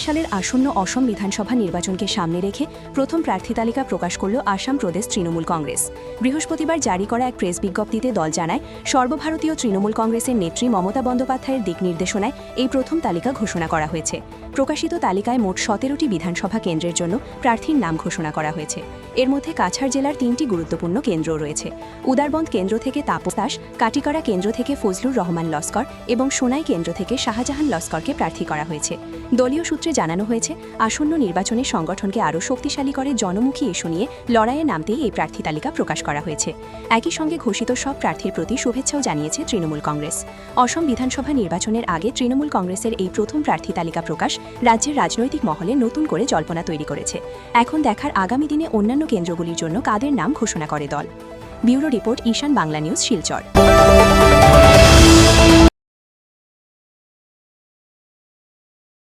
সালের আসন্ন অসম বিধানসভা নির্বাচনকে সামনে রেখে প্রথম প্রার্থী তালিকা প্রকাশ করল আসাম প্রদেশ তৃণমূল কংগ্রেস। বৃহস্পতিবার জারি করা এক প্রেস বিজ্ঞপ্তিতে দল জানায়, সর্বভারতীয় তৃণমূল কংগ্রেসের নেত্রী মমতা বন্দ্যোপাধ্যায়ের দিক নির্দেশনায় এই প্রথম তালিকা ঘোষণা করা হয়েছে। প্রকাশিত তালিকায় মোট 17টি বিধানসভা কেন্দ্রের জন্য প্রার্থীর নাম ঘোষণা করা হয়েছে। এর মধ্যে কাছাড় জেলার 3টি গুরুত্বপূর্ণ কেন্দ্র রয়েছে। উদারবন্দ কেন্দ্র থেকে তাপস দাস, কাটিকারা কেন্দ্র থেকে ফজলুর রহমান লস্কর এবং সোনাই কেন্দ্র থেকে শাহজাহান লস্করকে প্রার্থী করা হয়েছে। দলীয় সূত্রে জানানো হয়েছে, আসন্ন নির্বাচনে সংগঠনকে আরও শক্তিশালী করে জনমুখী ইস্যু নিয়ে লড়াইয়ে নামতেই এই প্রার্থী তালিকা প্রকাশ করা হয়েছে। একই সঙ্গে ঘোষিত সব প্রার্থীর প্রতি শুভেচ্ছাও জানিয়েছে তৃণমূল কংগ্রেস। অসম বিধানসভা নির্বাচনের আগে তৃণমূল কংগ্রেসের এই প্রথম প্রার্থী তালিকা প্রকাশ রাজ্যের রাজনৈতিক মহলে নতুন করে জল্পনা তৈরি করেছে। এখন দেখার আগামী দিনে অন্যান্য কেন্দ্রগুলির জন্য কাদের নাম ঘোষণা করে দল। ব্যুরো রিপোর্ট, ঈশান বাংলা নিউজ, শিলচর।